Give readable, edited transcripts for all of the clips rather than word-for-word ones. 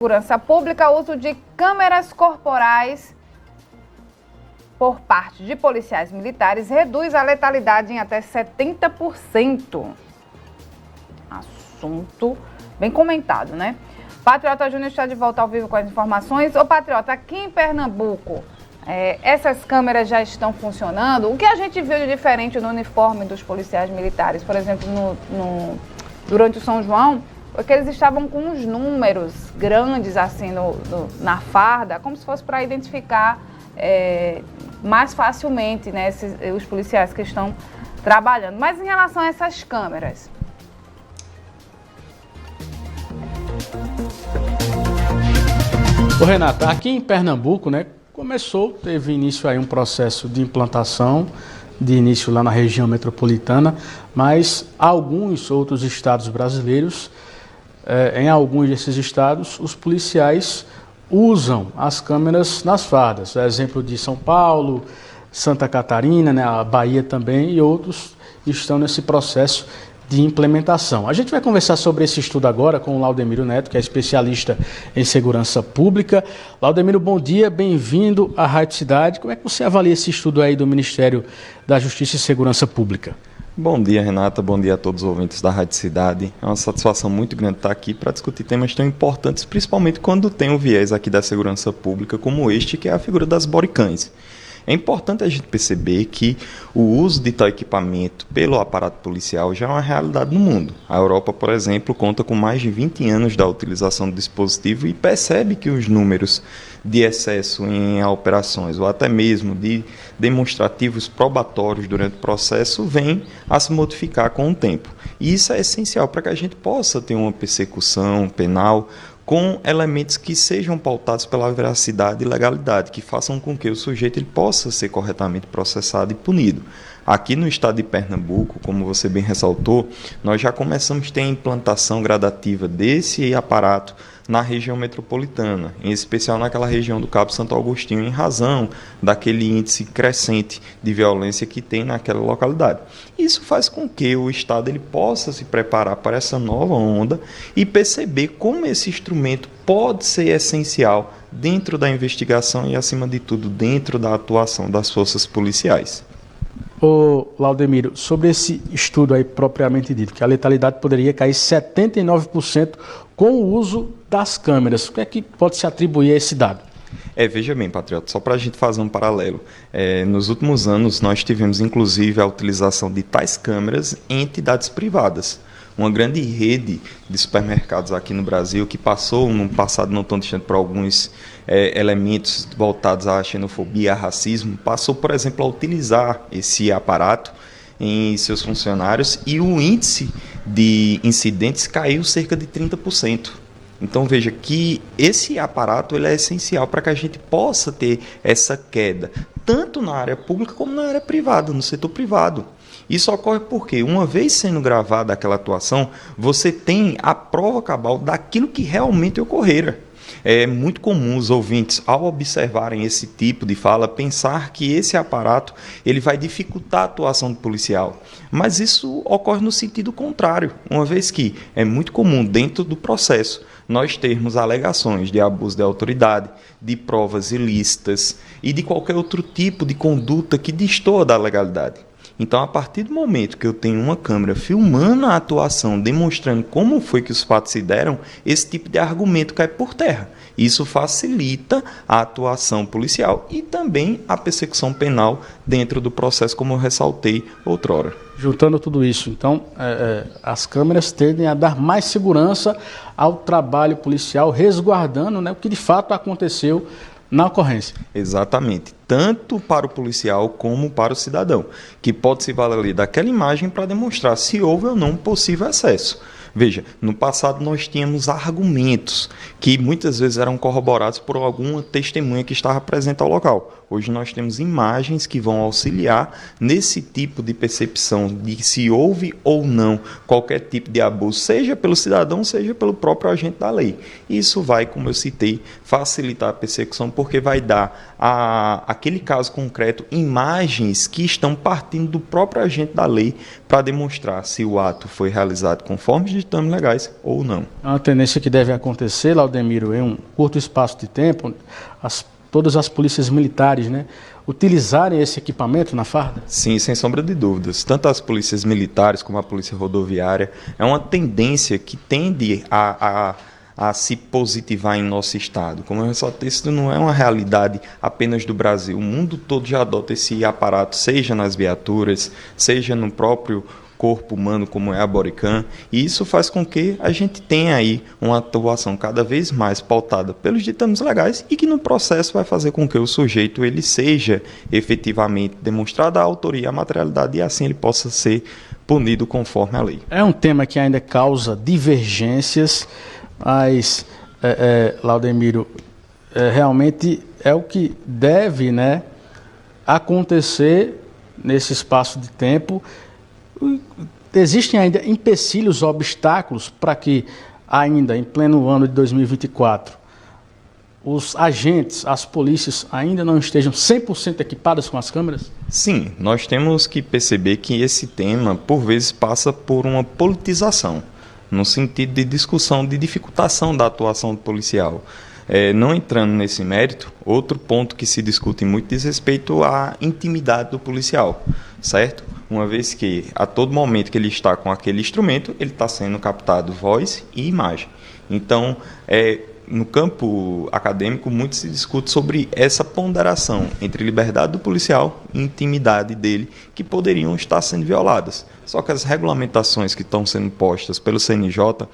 Segurança Pública, uso de câmeras corporais por parte de policiais militares reduz a letalidade em até 70%. Assunto bem comentado, né? Patriota Júnior está de volta ao vivo com as informações. Ô Patriota, aqui em Pernambuco, essas câmeras já estão funcionando? O que a gente viu de diferente no uniforme dos policiais militares, por exemplo, durante o São João, foi que eles estavam com uns números grandes assim na farda, como se fosse para identificar mais facilmente, né, os policiais que estão trabalhando. Mas em relação a essas câmeras... Ô Renata, aqui em Pernambuco, né, teve início aí um processo de implantação, de início lá na região metropolitana, mas alguns outros estados brasileiros, em alguns desses estados, os policiais usam as câmeras nas fardas. Exemplo de São Paulo, Santa Catarina, né, a Bahia também, e outros estão nesse processo de implementação. A gente vai conversar sobre esse estudo agora com o Laudemiro Neto, que é especialista em segurança pública. Laudemiro, bom dia, bem-vindo à Rádio Cidade. Como é que você avalia esse estudo aí do Ministério da Justiça e Segurança Pública? Bom dia, Renata. Bom dia a todos os ouvintes da Rádio Cidade. É uma satisfação muito grande estar aqui para discutir temas tão importantes, principalmente quando tem um viés aqui da segurança pública como este, que é a figura das bodycams. É importante a gente perceber que o uso de tal equipamento pelo aparato policial já é uma realidade no mundo. A Europa, por exemplo, conta com mais de 20 anos da utilização do dispositivo e percebe que os números de excesso em operações ou até mesmo de demonstrativos probatórios durante o processo vêm a se modificar com o tempo. E isso é essencial para que a gente possa ter uma persecução penal com elementos que sejam pautados pela veracidade e legalidade, que façam com que o sujeito ele possa ser corretamente processado e punido. Aqui no estado de Pernambuco, como você bem ressaltou, nós já começamos a ter a implantação gradativa desse aparato na região metropolitana, em especial naquela região do Cabo Santo Agostinho, em razão daquele índice crescente de violência que tem naquela localidade. Isso faz com que o Estado ele possa se preparar para essa nova onda e perceber como esse instrumento pode ser essencial dentro da investigação e, acima de tudo, dentro da atuação das forças policiais. Ô Laudemiro, sobre esse estudo aí propriamente dito, que a letalidade poderia cair 79% com o uso das câmeras. O que é que pode se atribuir a esse dado? Veja bem, Patriota, só para a gente fazer um paralelo. Nos últimos anos, nós tivemos, inclusive, a utilização de tais câmeras em entidades privadas. Uma grande rede de supermercados aqui no Brasil, que passou, num passado não tão distante, por alguns elementos voltados à xenofobia, a racismo, passou, por exemplo, a utilizar esse aparato em seus funcionários e o índice de incidentes caiu cerca de 30%. Então veja que esse aparato ele é essencial para que a gente possa ter essa queda, tanto na área pública como na área privada, no setor privado. Isso ocorre porque, uma vez sendo gravada aquela atuação, você tem a prova cabal daquilo que realmente ocorrera. É muito comum os ouvintes, ao observarem esse tipo de fala, pensar que esse aparato ele vai dificultar a atuação do policial. Mas isso ocorre no sentido contrário, uma vez que é muito comum, dentro do processo, nós termos alegações de abuso de autoridade, de provas ilícitas e de qualquer outro tipo de conduta que destoa da legalidade. Então, a partir do momento que eu tenho uma câmera filmando a atuação, demonstrando como foi que os fatos se deram, esse tipo de argumento cai por terra. Isso facilita a atuação policial e também a persecução penal dentro do processo, como eu ressaltei outrora. Juntando tudo isso, então, as câmeras tendem a dar mais segurança ao trabalho policial, resguardando, né, o que de fato aconteceu na ocorrência. Exatamente, tanto para o policial como para o cidadão, que pode se valer daquela imagem para demonstrar se houve ou não possível excesso. Veja, no passado nós tínhamos argumentos que muitas vezes eram corroborados por alguma testemunha que estava presente ao local. Hoje nós temos imagens que vão auxiliar nesse tipo de percepção de se houve ou não qualquer tipo de abuso, seja pelo cidadão, seja pelo próprio agente da lei. Isso vai, como eu citei, facilitar a persecução, porque vai dar aquele caso concreto imagens que estão partindo do próprio agente da lei para demonstrar se o ato foi realizado conforme os ditames legais ou não. É uma tendência que deve acontecer, Laudemiro, em um curto espaço de tempo, todas as polícias militares, né, utilizarem esse equipamento na farda? Sim, sem sombra de dúvidas. Tanto as polícias militares como a polícia rodoviária, é uma tendência que tende a se positivar em nosso estado. Como eu ressaltei, isso não é uma realidade apenas do Brasil. O mundo todo já adota esse aparato, seja nas viaturas, seja no próprio corpo humano, como é a Bodycam, e isso faz com que a gente tenha aí uma atuação cada vez mais pautada pelos ditames legais e que no processo vai fazer com que o sujeito ele seja efetivamente demonstrada a autoria, a materialidade e assim ele possa ser punido conforme a lei. É um tema que ainda causa divergências, mas, Laudemiro, realmente é o que deve, né, acontecer nesse espaço de tempo. Existem ainda empecilhos, obstáculos para que ainda em pleno ano de 2024 os agentes, as polícias ainda não estejam 100% equipadas com as câmeras? Sim, nós temos que perceber que esse tema por vezes passa por uma politização, no sentido de discussão, de dificultação da atuação do policial. Não entrando nesse mérito, outro ponto que se discute muito diz respeito à intimidade do policial, certo? Uma vez que a todo momento que ele está com aquele instrumento, ele está sendo captado voz e imagem. Então, no campo acadêmico, muito se discute sobre essa ponderação entre liberdade do policial e intimidade dele, que poderiam estar sendo violadas. Só que as regulamentações que estão sendo postas pelo CNJ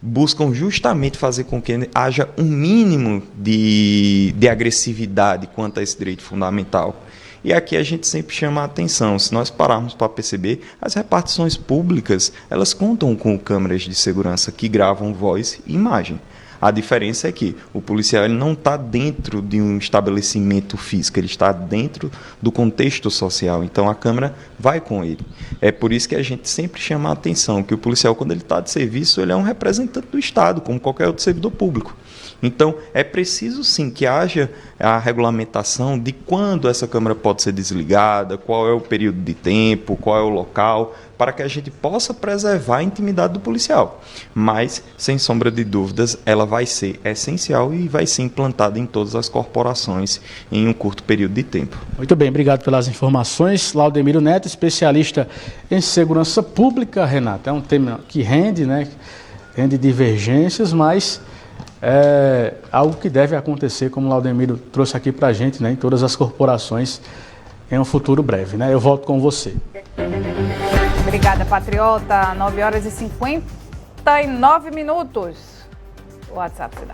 buscam justamente fazer com que haja um mínimo de agressividade quanto a esse direito fundamental. E aqui a gente sempre chama a atenção, se nós pararmos para perceber, as repartições públicas, elas contam com câmeras de segurança que gravam voz e imagem. A diferença é que o policial ele não está dentro de um estabelecimento físico, ele está dentro do contexto social, então a câmera vai com ele. É por isso que a gente sempre chama a atenção, que o policial, quando ele está de serviço, ele é um representante do Estado, como qualquer outro servidor público. Então, é preciso sim que haja a regulamentação de quando essa câmera pode ser desligada, qual é o período de tempo, qual é o local, para que a gente possa preservar a intimidade do policial. Mas, sem sombra de dúvidas, ela vai ser essencial e vai ser implantada em todas as corporações em um curto período de tempo. Muito bem, obrigado pelas informações. Laudemiro Neto, especialista em segurança pública, Renato. É um tema que rende, né? Rende divergências, mas é algo que deve acontecer, como o Laudemiro trouxe aqui para a gente, né, em todas as corporações, em um futuro breve, né? Eu volto com você. Obrigada, Patriota. 9h59. O WhatsApp se dá.